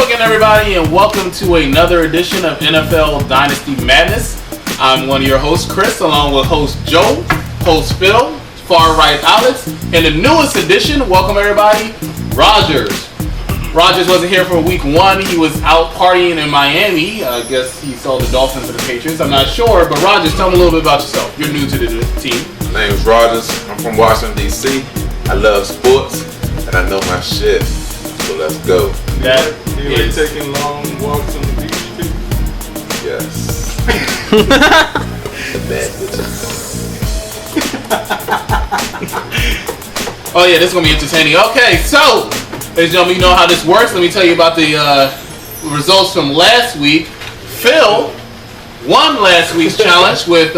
again, everybody, and welcome to another edition of NFL Dynasty Madness. I'm one of your hosts, Chris, along with host Joe, host Phil, far right Alex, and the newest edition, welcome everybody, Rogers. Rogers wasn't here for week one. He was out partying in Miami. I guess he saw the Dolphins and the Patriots. I'm not sure, but Rogers, tell me a little bit about yourself. You're new to the team. My name is Rogers. I'm from Washington, D.C. I love sports, and I know my shit. So let's go. You like taking long walks on the beach too? Yes. The bad bitches. Oh yeah, this is gonna be entertaining. Okay, so ladies and gentlemen, you know how this works. Let me tell you about the results from last week. Phil won last week's challenge with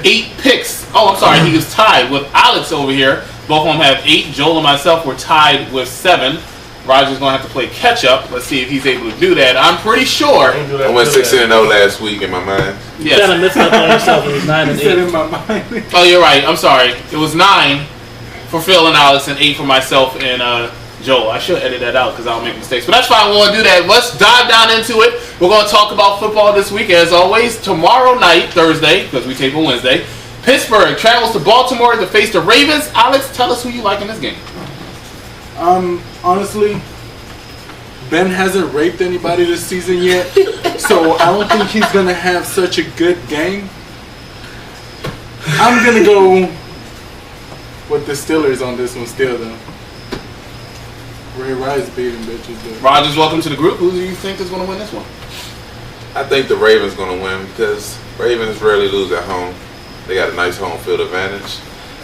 8 picks. Oh, I'm sorry, he was tied with Alex over here. Both of them have 8. Joel and myself were tied with 7. Roger's going to have to play catch-up. Let's see if he's able to do that. I'm pretty sure. I went 6-0 last week in my mind. Yes. You kind of messed up on yourself. It was 9 and 8. In my mind. Oh, you're right. I'm sorry. It was 9 for Phil and Alex and 8 for myself and Joel. I should edit that out because I don't make mistakes. But that's fine. We won't do that. Let's dive down into it. We're going to talk about football this week. As always, tomorrow night, Thursday, because we tape on Wednesday, Pittsburgh travels to Baltimore to face the Ravens. Alex, tell us who you like in this game. Honestly, Ben hasn't raped anybody this season yet, so I don't think he's going to have such a good game. I'm going to go with the Steelers on this one still, though. Ray Rice beating bitches, though. Rogers, welcome to the group. Who do you think is going to win this one? I think the Ravens going to win because Ravens rarely lose at home. They got a nice home field advantage.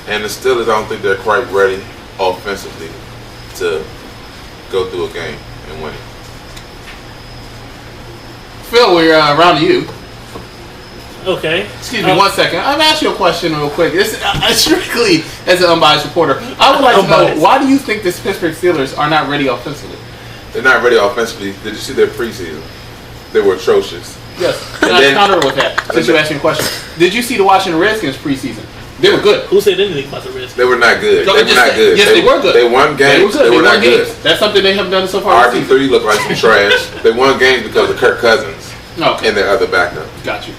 And the Steelers, I don't think they're quite ready offensively to go through a game and win it. Phil, we're around to you. Okay. Excuse me 1 second. I'm asking you a question real quick. This strictly as an unbiased reporter. I would like to know, why do you think the Pittsburgh Steelers are not ready offensively? They're not ready offensively. Did you see their preseason? They were atrocious. Yes. And I counter with that since you asked me a question. Did you see the Washington Redskins preseason? They were good. Who said anything about the Redskins? They were not good. No, they were not good. Yes, they were good. They won games. They were not good. That's something they have done so far this season. RB3 looked like some trash. They won games because of Kirk Cousins and their other backup. Got you.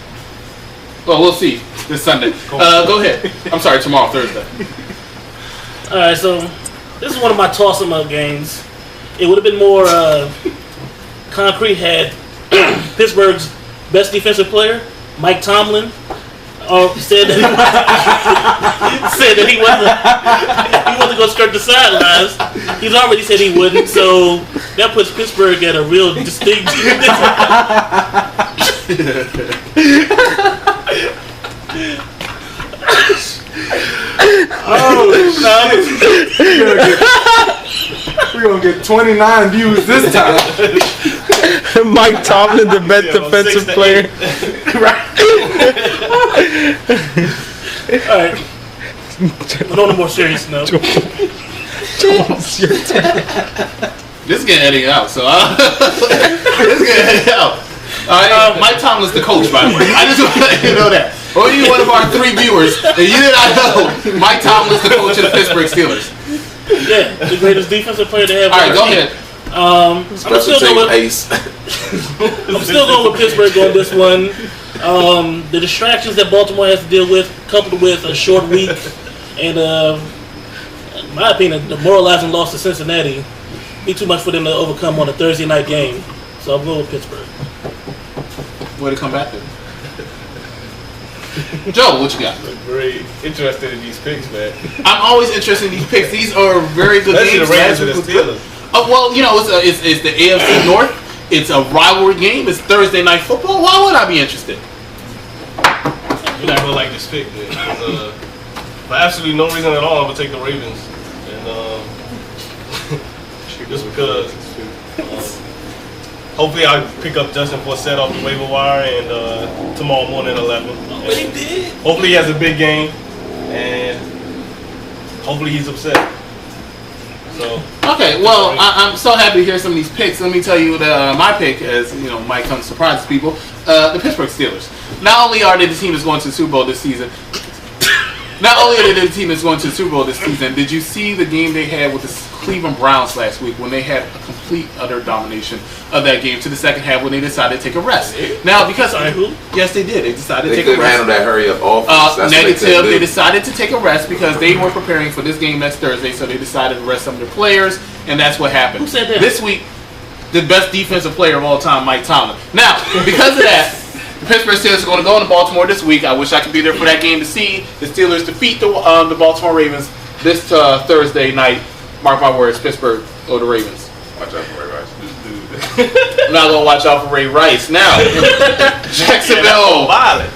Well, we'll see this Sunday. Go ahead. I'm sorry, tomorrow, Thursday. All right, so this is one of my toss-em-up games. It would have been more concrete had Pittsburgh's best defensive player, Mike Tomlin, said that he wasn't going to skirt the sidelines. He's already said he wouldn't, so that puts Pittsburgh at a real distinct. We're going to get 29 views this time. Mike Tomlin, the best defensive player. Alright. But on a more serious note. This is getting edited out, so this is getting edited out. Mike Tomlin's the coach, by the way. I just want to let you know that. Only one of our 3 viewers, and you did not know Mike Tomlin's the coach of the Pittsburgh Steelers. Yeah, the greatest defensive player to have. All right, go ahead. I'm still going with Pittsburgh on this one. The distractions that Baltimore has to deal with, coupled with a short week, and in my opinion, the demoralizing loss to Cincinnati, be too much for them to overcome on a Thursday night game. So I'm going with Pittsburgh. Way to come back there. Joe, what you got? I'm very interested in these picks, man. I'm always interested in these picks. These are very good games. The Rams and the Steelers. Well, you know, it's the AFC North. It's a rivalry game. It's Thursday night football. Why would I be interested? You're not gonna like this pick, man. For absolutely no reason at all, I'm gonna take the Ravens, and just because. Hopefully, I pick up Justin Forsett off the waiver wire and tomorrow morning at 11. But he did. Hopefully, he has a big game, and hopefully, he's upset. So. Okay, well, I'm so happy to hear some of these picks. Let me tell you that my pick, as you know, might come surprise people, the Pittsburgh Steelers. Not only are they the team that's going to the Super Bowl this season, Not only are they the team that's going to the Super Bowl this season, did you see the game they had with the Cleveland Browns last week when they had a complete utter domination of that game to the second half when they decided to take a rest? Now, because yes, they did. They decided to take a rest. They couldn't handle that hurry up offense. Negative. They decided to take a rest because they were preparing for this game next Thursday, so they decided to rest some of their players, and that's what happened. Who said that? This week, the best defensive player of all time, Mike Tomlin. Now, because of that, the Pittsburgh Steelers are going to go into Baltimore this week. I wish I could be there for that game to see the Steelers defeat the Baltimore Ravens this Thursday night. Mark my words, Pittsburgh or the Ravens. Watch out for Ray Rice. I'm not going to watch out for Ray Rice. Now, Jacksonville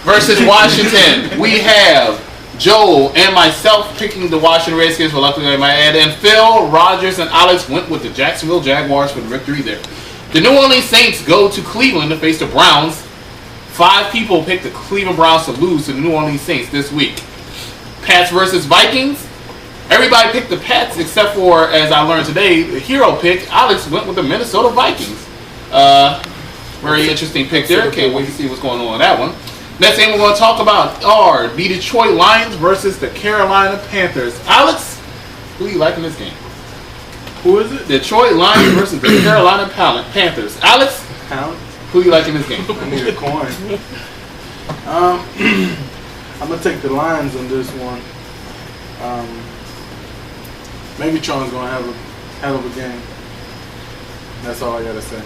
versus Washington. We have Joel and myself picking the Washington Redskins. Well, luckily I might add in Phil, Rogers, and Alex went with the Jacksonville Jaguars for the victory there. The New Orleans Saints go to Cleveland to face the Browns. 5 people picked the Cleveland Browns to lose to the New Orleans Saints this week. Pats versus Vikings. Everybody picked the Pats except for, as I learned today, the hero pick. Alex went with the Minnesota Vikings. Very interesting pick there. Can't wait to see what's going on with that one. Next thing we're going to talk about are the Detroit Lions versus the Carolina Panthers. Alex, who are you liking this game? Who is it? Detroit Lions versus the Carolina Panthers. Alex, who are you liking this game? I need a coin. I'm going to take the Lions on this one. Maybe Tron's going to have a hell of a game. That's all I got to say.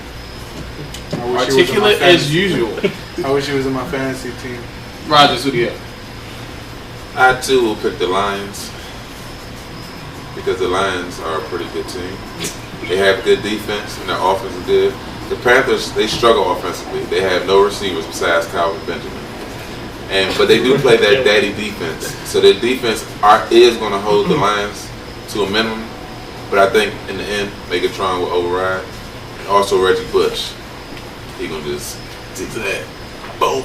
Articulate as usual. I wish he was in my fantasy team. Rogers, who do you have? I too will pick the Lions because the Lions are a pretty good team. They have good defense and their offense is good. The Panthers, they struggle offensively. They have no receivers besides Calvin Benjamin. But they do play that daddy defense. So their defense is going to hold the Lions to a minimum. But I think in the end, Megatron will override. And also Reggie Bush. He going to just zigzag. Boom.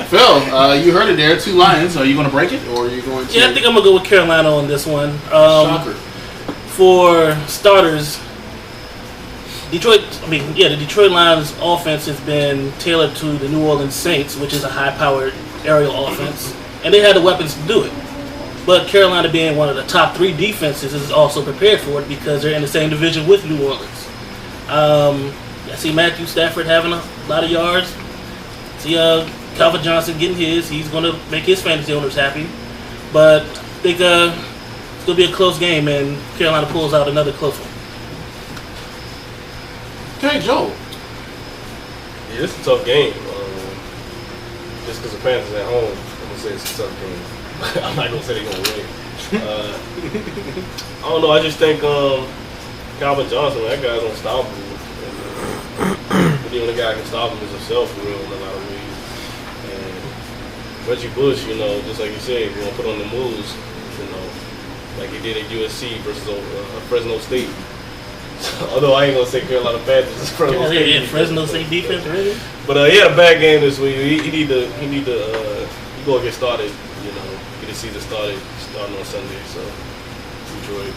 Phil, you heard it there. 2 Lions. Are you going to break it, or are you going to? Yeah, I think I'm going to go with Carolina on this one. Shocker. For starters, the Detroit Lions offense has been tailored to the New Orleans Saints, which is a high-powered aerial offense, and they had the weapons to do it. But Carolina, being one of the top 3 defenses, is also prepared for it because they're in the same division with New Orleans. I see Matthew Stafford having a lot of yards. See Calvin Johnson getting his. He's going to make his fantasy owners happy. But I think it's going to be a close game, and Carolina pulls out another close one. Okay, Joe. Yeah, it's a tough game. Just because the Panthers at home, I'm going to say it's a tough game. I'm not going to say they're going to win. I don't know. I just think Calvin Johnson, that guy's unstoppable. But the only guy that can stop him is himself, for real, in a lot of ways. And Reggie Bush, just like you said, we're going to put on the moves, like he did at USC versus Fresno State. Although I ain't going to say Carolina Panthers is Fresno State. Yeah, Fresno State defense, really? But he had a bad game this week. He need to go get started, get the season starting on Sunday. So Detroit.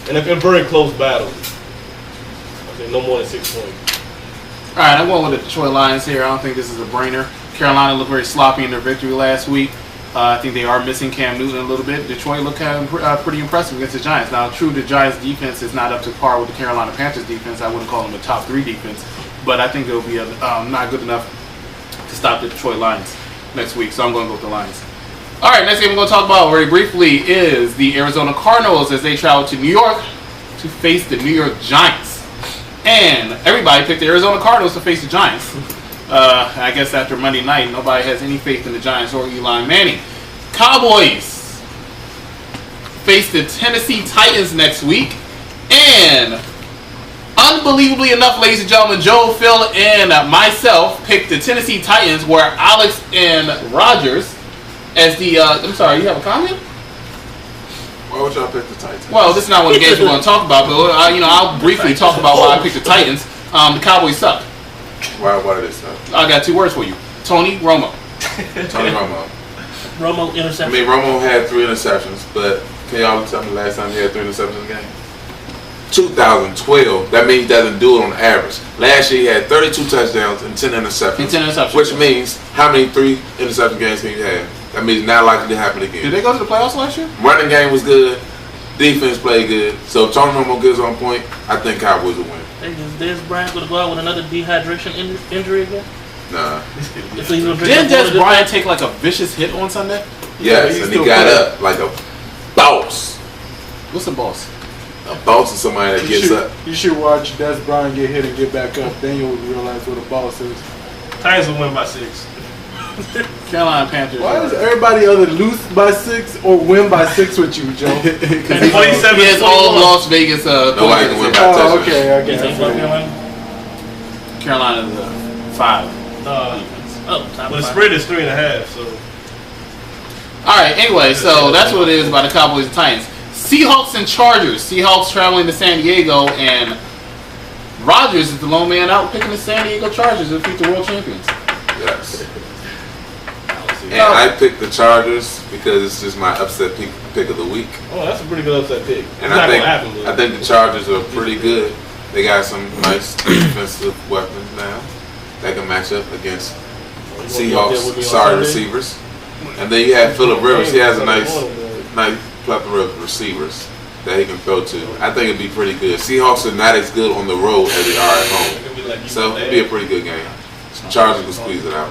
And a very close battle. I think no more than 6 points. All right, I'm going with the Detroit Lions here. I don't think this is a brainer. Carolina looked very sloppy in their victory last week. I think they are missing Cam Newton a little bit. Detroit looked pretty impressive against the Giants. Now, true, the Giants' defense is not up to par with the Carolina Panthers' defense. I wouldn't call them a top 3 defense, but I think it'll be not good enough to stop the Detroit Lions next week. So I'm going to go with the Lions. All right, next game we're going to talk about very briefly is the Arizona Cardinals as they travel to New York to face the New York Giants. And everybody picked the Arizona Cardinals to face the Giants. I guess after Monday night, nobody has any faith in the Giants or Eli Manning. Cowboys face the Tennessee Titans next week. And unbelievably enough, ladies and gentlemen, Joe, Phil, and myself picked the Tennessee Titans, where Alex and Rogers as the... I'm sorry, you have a comment? Why would y'all pick the Titans? Well, this is not one of the games we're going to talk about, but I'll briefly talk about why I picked the Titans. The Cowboys suck. Why did they suck? I got 2 words for you. Tony Romo. Tony Romo. Romo interception. I mean, Romo had 3 interceptions, but can y'all tell me the last time he had 3 interceptions in the game? 2012. That means he doesn't do it on average. Last year he had 32 touchdowns and 10 interceptions. And 10 interceptions. Which means how many 3 interception games can you have? I mean, it's not likely to happen Did again. they go to the playoffs last year? Running game was good. Defense played good. So if Tony Romo gets on point, I think Cowboys will win. Hey, is Dez Bryant going to go out with another dehydration injury again? Nah. So he's gonna drink Didn't up water Dez this Bryant time? take like a vicious hit on Sunday? Yes, he's and he still got playing. up like a boss. What's the boss? A boss is somebody that gets up. You should watch Des Bryant get hit and get back up. Then you'll realize what a boss is. Titans will win by 6. Carolina Panthers. Why does everybody either lose by 6 or win by 6 with you, Joe? Because And 27 he has all 21. Las Vegas. Nobody can win by Oh, touchdown. okay, I You guess. think North Carolina? Carolina's 5. Oh, top But the five. spread is 3.5. So All right. Anyway, so that's what it is about the Cowboys and Titans. Seahawks and Chargers. Seahawks traveling to San Diego, and Rodgers is the lone man out picking the San Diego Chargers to defeat the world champions. Yes. And I picked the Chargers because it's just my upset pick of the week. oh, that's a pretty good upset pick. And It's not I think gonna happen. But I think the Chargers are pretty good. They got some nice defensive weapons now that can match up against You gonna be up there with me Seahawks on sorry Sunday? receivers. And then you have Phillip Rivers. He has a nice Nice. plethora of receivers that he can throw to. I think it'd be pretty good. Seahawks are not as good on the road as they are at home. So it'd be a pretty good game. Chargers will squeeze it out.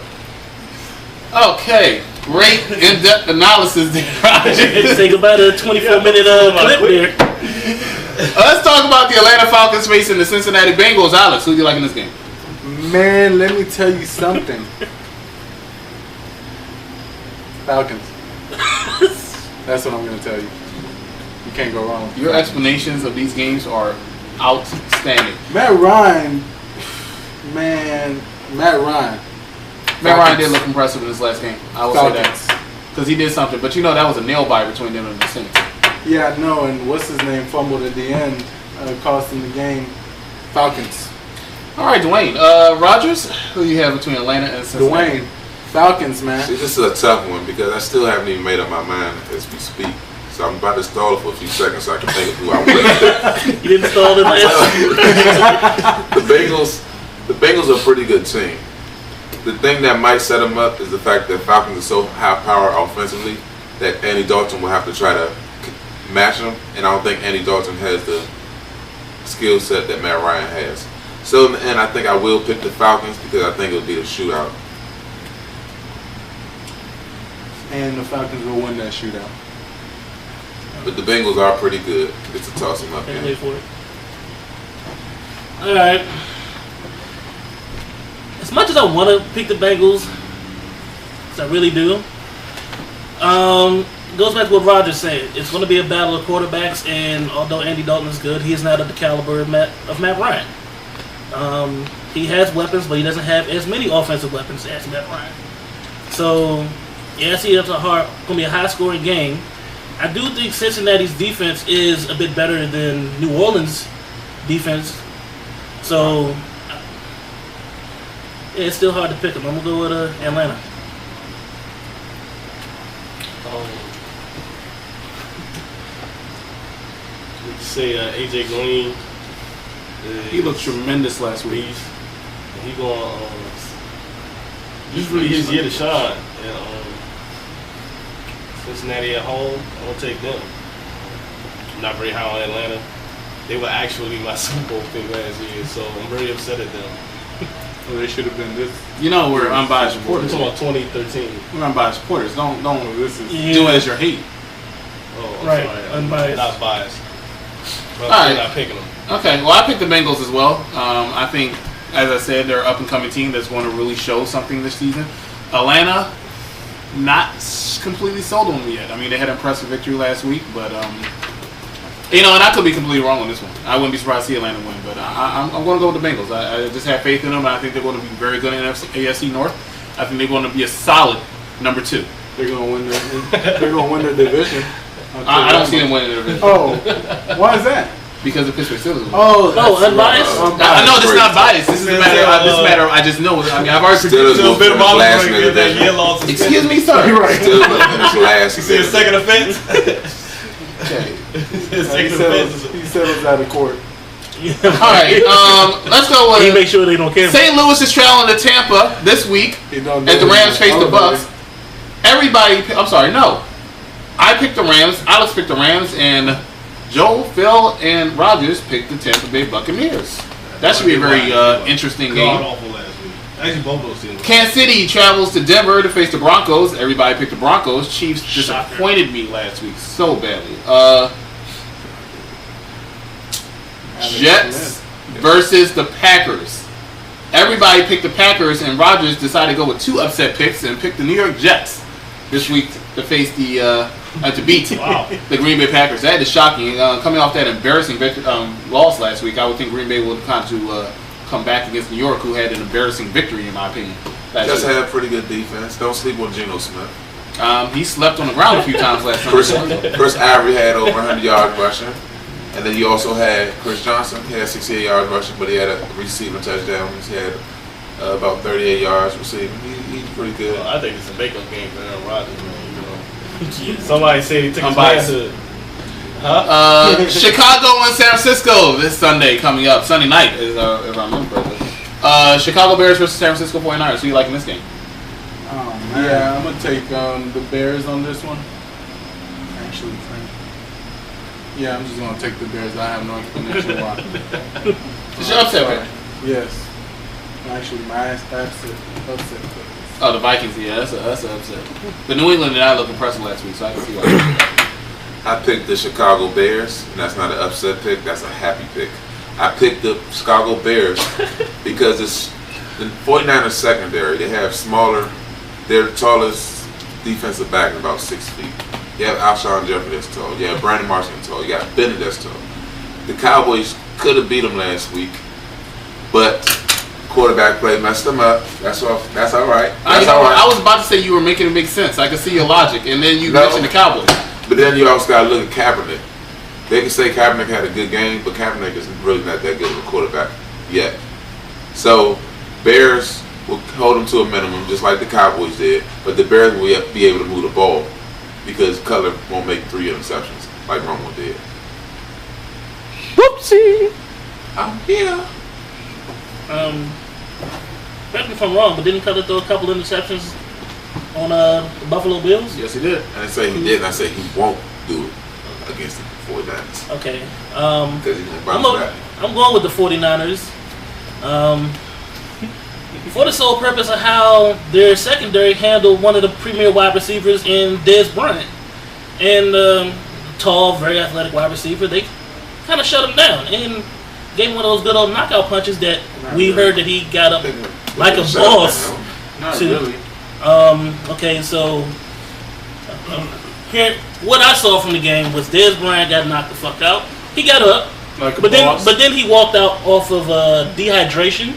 Okay. Great in-depth analysis there, Rodgers. Say goodbye to a 24-minute clip there. Let's talk about the Atlanta Falcons facing the Cincinnati Bengals. Alex, who do you like in this game? Man, let me tell you something. Falcons. That's what I'm going to tell you. You can't go wrong with Your Falcons. explanations of these games are outstanding. Matt Ryan. Man, Matt Ryan. Matt Ryan did look impressive in this last game. I will say Falcons. that. Because he did something. But you know that was a nail biter between them and the Saints. Yeah, I know. And what's his name fumbled at the end, costing the game. Falcons. All right, Dwayne. Rodgers, who you have between Atlanta and Cincinnati? Dwayne. Falcons, man. See, this is a tough one because I still haven't even made up my mind as we speak. So I'm about to stall it for a few seconds so I can think of who I would. You didn't stall it last. The Bengals are a pretty good team. The thing that might set them up is the fact that Falcons are so high power offensively that Andy Dalton will have to try to match them, and I don't think Andy Dalton has the skill set that Matt Ryan has. So in the end, I think I will pick the Falcons because I think it'll be a shootout. And the Falcons will win that shootout. But the Bengals are pretty good. It's a toss them up Can't game. wait for it. All right. As much as I want to pick the Bengals, because I really do, goes back to what Roger said. It's going to be a battle of quarterbacks, and although Andy Dalton is good, he is not of the caliber of Matt Ryan. He has weapons, but he doesn't have as many offensive weapons as Matt Ryan. So, yeah, I see it's going to be a high-scoring game. I do think Cincinnati's defense is a bit better than New Orleans' defense. So, yeah, it's still hard to pick them. I'm going to go with Atlanta. We could say AJ Green. He looked tremendous last week. beast. And he going. He's really his year to shine. And Cincinnati at home, I'm gonna take them. I'm not very high on Atlanta. They were actually my Super Bowl pick last year, so I'm very upset at them. Well, they should have been this. You know we're unbiased We're reporters. talking about 2013. We're unbiased reporters. Don't This is. Yeah. do it as your hate. Oh, I'm Right, sorry. unbiased. Not biased. But All I'm right. not picking them. Okay, well I picked the Bengals as well. I think, as I said, they're an up-and-coming team that's going to really show something this season. Atlanta, not completely sold on them yet. I mean, they had an impressive victory last week, but you know, and I could be completely wrong on this one. I wouldn't be surprised to see Atlanta win, but I'm going to go with the Bengals. I just have faith in them, and I think they're going to be very good in AFC North. I think they're going to be a solid number 2. They're gonna win. They're gonna win their division. I don't see them winning the division Oh, why is that? because the Pittsburgh Steelers win. Oh, unbiased? I know this is not biased. This is a matter. I just know. I mean, I've already Steelers predicted. will finish last in the Get that year division. long suspension. Excuse me, sir. You're right. Steelers will finish last in See the a second offense? Okay. His He second settles, offense. he settles out of court. All right. Let's go He with make sure they don't care. St. Louis is traveling to Tampa this week He don't as the know Rams face the elevator. Bucks. I'm sorry, no. I picked the Rams. Alex picked the Rams, and Joe, Phil, and Rogers picked the Tampa Bay Buccaneers. That should be a very interesting game. Awful last week. Actually, both those teams. Kansas City travels to Denver to face the Broncos. Everybody picked the Broncos. Chiefs disappointed me last week so badly. Jets versus the Packers. Everybody picked the Packers, and Rogers decided to go with 2 upset picks and picked the New York Jets this week to face to beat the Green Bay Packers. That is shocking. Coming off that embarrassing loss last week, I would think Green Bay would kind of come back against New York, who had an embarrassing victory, in my opinion. Just had pretty good defense. Don't sleep on Geno Smith. He slept on the ground a few times last night. Chris Ivory had over 100 yards rushing. And then you also had Chris Johnson. He had 68 yards rushing, but he had a receiving touchdown. He had about 38 yards receiving. He's pretty good. Well, I think it's a makeup game for Aaron Rodgers, man. You know, somebody said he took his biased. Chicago and San Francisco this Sunday coming up. Sunday night, if I remember correctly. Chicago Bears versus San Francisco 49ers. Who you like in this game? Yeah, I'm gonna take the Bears on this one. Actually, yeah, I'm just gonna take the Bears. I have no explanation why. It's your upset pick. Yes. Actually, my upset. Oh, the Vikings. Yeah, that's an upset. The New England did not look impressive last week, so I can see why. I picked the Chicago Bears, and that's not an upset pick. That's a happy pick. I picked the Chicago Bears because it's the 49ers secondary. They have smaller. They're the tallest defensive back in about 6 feet. You have Alshon Jeffrey that's tall. You have Brandon Marshall that's tall. You got Bennett that's tall. The Cowboys could have beat them last week, but quarterback play messed them up. That's all. That's all right. That's all right. I was about to say you were making it make sense. I could see your logic, and then you mentioned the Cowboys. But then you also got to look at Kaepernick. They can say Kaepernick had a good game, but Kaepernick is really not that good of a quarterback yet. So Bears will hold them to a minimum, just like the Cowboys did. But the Bears will be able to move the ball because Cutler won't make 3 interceptions like Romo did. Whoopsie! I'm here. Correct me if I'm wrong, but didn't Cutler throw a couple interceptions on the Buffalo Bills? Yes, he did. And I say he did, and I say he won't do it against the 49ers. Okay. Because he's going to bounce back. I'm going with the 49ers. For the sole purpose of how their secondary handled one of the premier wide receivers in Dez Bryant. And tall, very athletic wide receiver, they kind of shut him down and gave him one of those good old knockout punches that we heard that he got up like a boss. Not really. Okay, so here, what I saw from the game was Dez Bryant got knocked the fuck out. He got up, Like a but boss. then he walked out off of dehydration.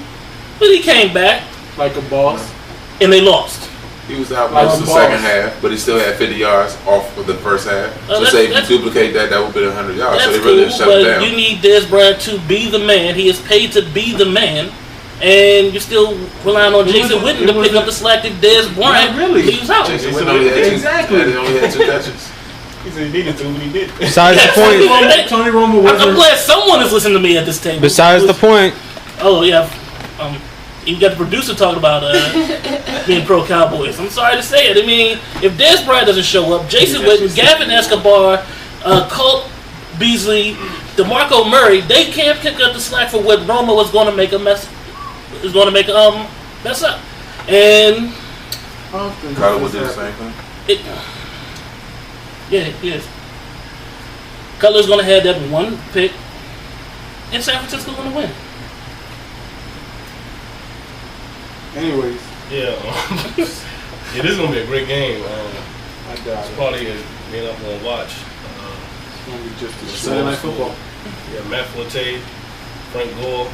But he came back Like a boss. and they lost. He was out Like most a of the boss. second half, but he still had 50 yards off of the first half. So that's- say if you that's- duplicate that, that would be 100 yards. That's So they really cool, shut but it down. you need Dez Bryant to be the man. He is paid to be the man, and you're still relying on Jason Witten to pick up the slack that Dez Bryant really. leaves out. Jason Witten only had Exactly. He only had 2 catches. He said he needed to, but he did. Besides the Tony point. Romo- Tony Romo I'm wasn't. glad someone is listening to me at this table. Besides the point. Oh yeah, you got the producer talking about being pro Cowboys. I'm sorry to say it. I mean, if Dez Bryant doesn't show up, Jason Witten, Gavin Escobar, Colt Beasley, DeMarco Murray, they can't pick up the slack for what Romo is going to make a mess. Is going to make a mess up, and Carter would do the same thing. yes. Cutler's going to have that one pick, and San Francisco's going to win. Anyways, Yeah. Yeah, this is gonna be a great game. I got It's it. probably being up on watch. It's gonna be just a Sunday Night Football. Yeah, Matt Forte, Frank Gore,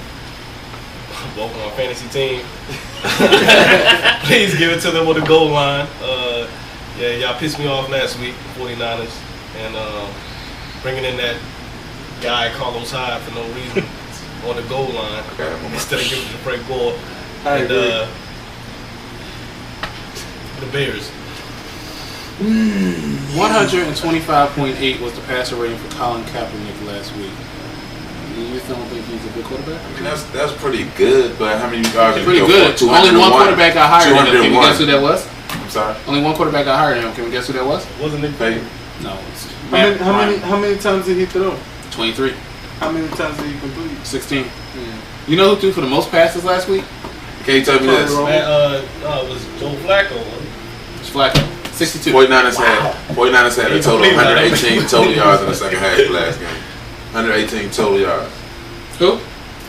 both on my fantasy team. Please give it to them on the goal line. Yeah, y'all pissed me off last week, 49ers, and bringing in that guy Carlos Hyde for no reason on the goal line instead of giving it to Frank Gore. I And agree. the Bears. 125.8 was the passer rating for Colin Kaepernick last week. You just don't think he's a good quarterback? I mean, that's pretty good, but how many yards? Pretty good. Only one quarterback got hired in the game. Guess who that was? I'm sorry. Only one quarterback got hired than him. Can we guess who that was? Wasn't Nick Payton? No. It's How many times did he throw? 23. How many times did he complete? 16. You know who threw for the most passes last week? Can you tell me this? It was Joe Flacco. It's Flacco. 62. 49ers had a total of 118 total yards in the second half of the last game. 118 total yards. Who?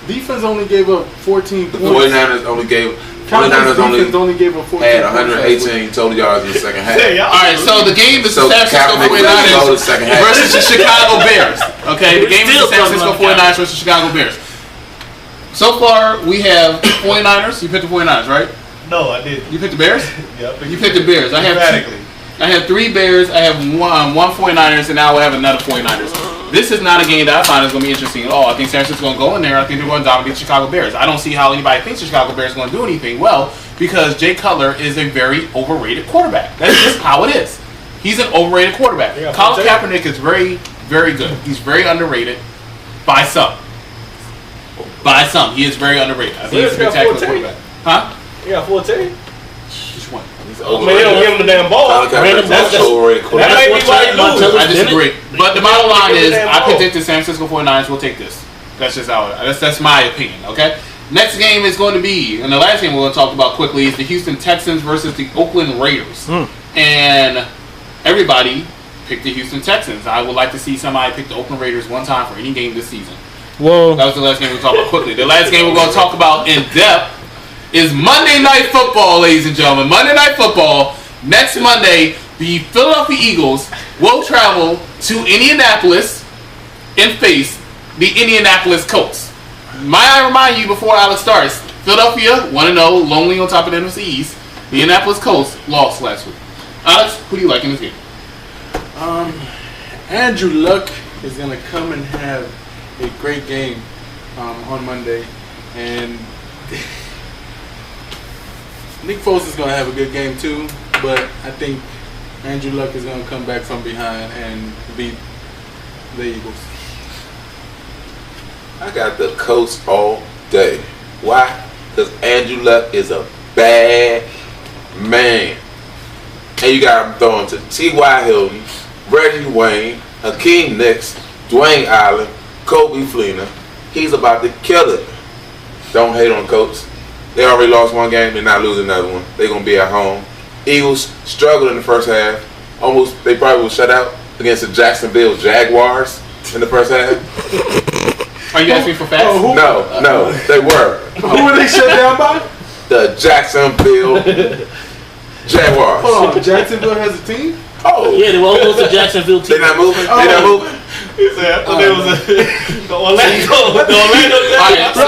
Defense only gave up 14 The points. 49ers only gave gave up 14 had points. 118 total yards in the second half. Alright, so the game is So the San Francisco Kaepernick really low the 49ers second half. versus the Chicago Bears. Okay, the game is the Still San Francisco talking about 49ers versus the Chicago Bears. So far, we have 49ers. You picked the 49ers, right? No, I didn't. You picked the Bears? Yeah, You picked the Bears. I have 3 Bears. I have one 49ers, and now I have another 49ers. This is not a game that I find is going to be interesting at all. I think San Francisco's going to go in there. I think they're going to dominate the Chicago Bears. I don't see how anybody thinks the Chicago Bears are going to do anything well because Jay Cutler is a very overrated quarterback. That's just how it is. He's an overrated quarterback. Yeah, Colin Kaepernick is very, very good. He's very underrated by some. By some. He is very underrated. I think he's a spectacular quarterback. Huh? You got 14? Which one? He's I mean, they don't give him the damn ball. Colin Kaepernick's That's- overrated That quarterback. might be why you lose. I disagree. But the bottom line is, I Ball. predict the San Francisco 49ers will take this. That's just how that's my opinion, okay? Next game is going to be, and the last game we're going to talk about quickly is the Houston Texans versus the Oakland Raiders. And everybody picked the Houston Texans. I would like to see somebody pick the Oakland Raiders one time for any game this season. Whoa. That was the last game we'll talk about quickly. The last game we're going to talk about in depth is Monday Night Football, ladies and gentlemen. Monday Night Football. Next Monday, the Philadelphia Eagles will travel to Indianapolis and face the Indianapolis Colts. Might I remind you before Alex starts, Philadelphia 1-0, lonely on top of the NFC East. The Indianapolis Colts lost last week. Alex, who do you like in this game? Andrew Luck is going to come and have a great game on Monday. And Nick Foles is going to have a good game too. But I think Andrew Luck is going to come back from behind and beat the Eagles. I got the Colts all day. Why? Because Andrew Luck is a bad man. And you got him throwing to T.Y. Hilton, Reggie Wayne, Hakeem Nicks, Dwayne Allen, Kobe Fleener. He's about to kill it. Don't hate on the Colts. They already lost one game. They're not losing another one. They're going to be at home. Eagles struggled in the first half. They probably will shut out against the Jacksonville Jaguars in the first half. Are you asking for facts? No, they were. Who were they shut down by? The Jacksonville Jaguars. Hold on, Jacksonville has a team? Oh, Yeah, they were almost a Jacksonville team. they not moving? They not moving? He said, I thought there was the Orlando. Alright, so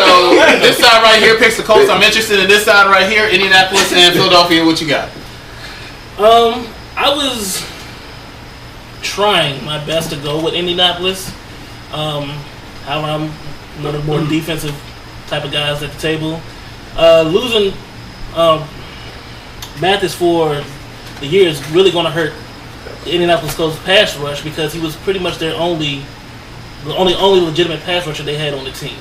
this side right here picks the Colts. I'm interested in this side right here, Indianapolis and Philadelphia. What you got? I was trying my best to go with Indianapolis. However, I'm one of the more defensive type of guys at the table. Losing Mathis for the year is really going to hurt the Indianapolis Colts pass rush because he was pretty much their only legitimate pass rusher they had on the team.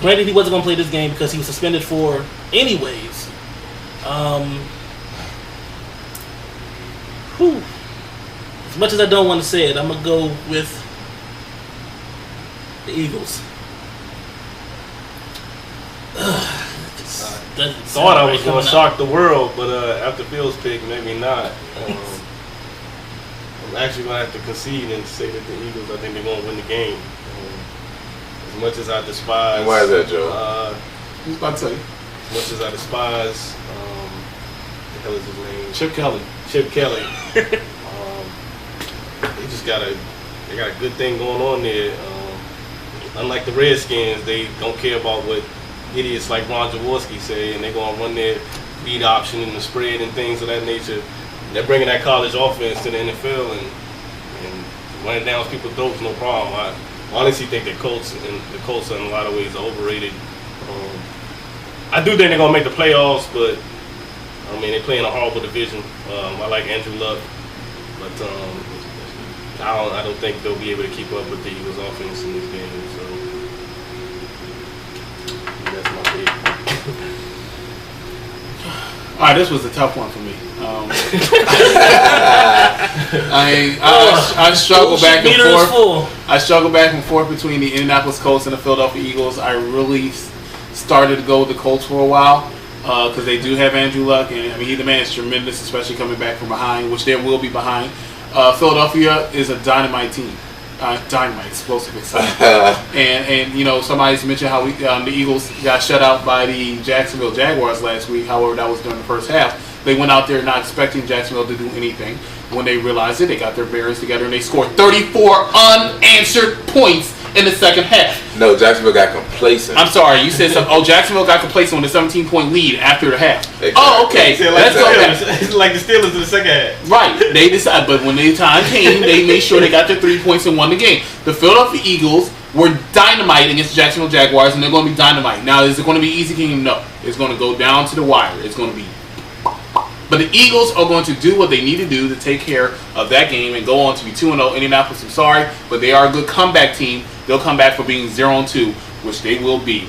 Granted, he wasn't going to play this game because he was suspended for anyways. As much as I don't want to say it, I'm going to go with the Eagles. Thought I was going to shock the world, but after Phil's pick, maybe not. I'm actually going to have to concede and say that the Eagles, I think they're going to win the game. As much as I despise... And why is that, Joe? I was about to tell you. As much as I despise... what the hell is his name? Chip Kelly. Chip Kelly. They got a good thing going on there. Unlike the Redskins, they don't care about what idiots like Ron Jaworski say, and they're going to run their beat option and the spread and things of that nature. They're bringing that college offense to the NFL and running down people's throats, no problem. I honestly think the Colts are in a lot of ways overrated. I do think they're going to make the playoffs, but I mean, they play in a horrible division. I like Andrew Luck, but I don't think they'll be able to keep up with the Eagles' offense in this game. So that's my pick. All Wow, this was a tough one for me. I struggle back and forth. I struggle back and forth between the Indianapolis Colts and the Philadelphia Eagles. I really started to go with the Colts for a while because they do have Andrew Luck, and I mean the man is tremendous, especially coming back from behind, which they will be behind. Philadelphia is a dynamite team. Dynamite, explosive, exciting. and you know, somebody's mentioned how the Eagles got shut out by the Jacksonville Jaguars last week. However, that was during the first half. They went out there not expecting Jacksonville to do anything. When they realized it, they got their bearings together and they scored 34 unanswered points in the second half. No, Jacksonville got complacent. I'm sorry, you said something. Oh, Jacksonville got complacent with a 17-point lead after the half. Exactly. Oh, okay. Let's go back. It's like the Steelers in the second half. Right. They decided, but when the time came, they made sure they got their 3 points and won the game. The Philadelphia Eagles were dynamite against the Jacksonville Jaguars, and they're going to be dynamite. Now, is it going to be easy game? No. It's going to go down to the wire. It's going to be. But the Eagles are going to do what they need to do to take care of that game and go on to be 2-0. Indianapolis, I'm sorry, but they are a good comeback team. They'll come back for being 0-2, which they will be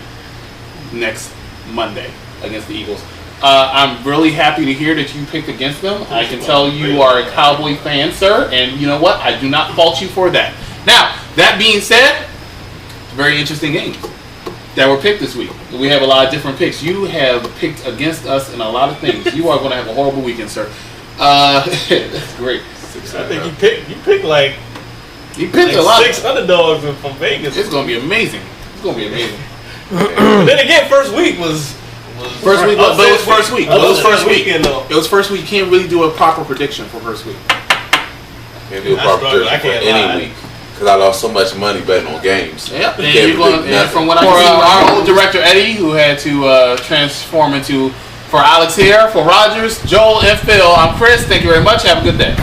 next Monday against the Eagles. I'm really happy to hear that you picked against them. I can tell you are a Cowboy fan, sir, and you know what? I do not fault you for that. Now, that being said, very interesting games that were picked this week. We have a lot of different picks. You have picked against us in a lot of things. You are going to have a horrible weekend, sir. That's great. I think you picked like a lot. 6 underdogs from Vegas. It's going to be amazing. It's going to be amazing. But then again, first week was first week, but it was first week. It was first week. Though. It was first week. You can't really do a proper prediction for first week. Can't do a proper prediction for any week. Because I lost so much money betting on games. Yep, and you're going, and from what I can see, our old director Eddie, who had to transform into, for Alex here, for Rogers, Joel, and Phil, I'm Chris. Thank you very much. Have a good day.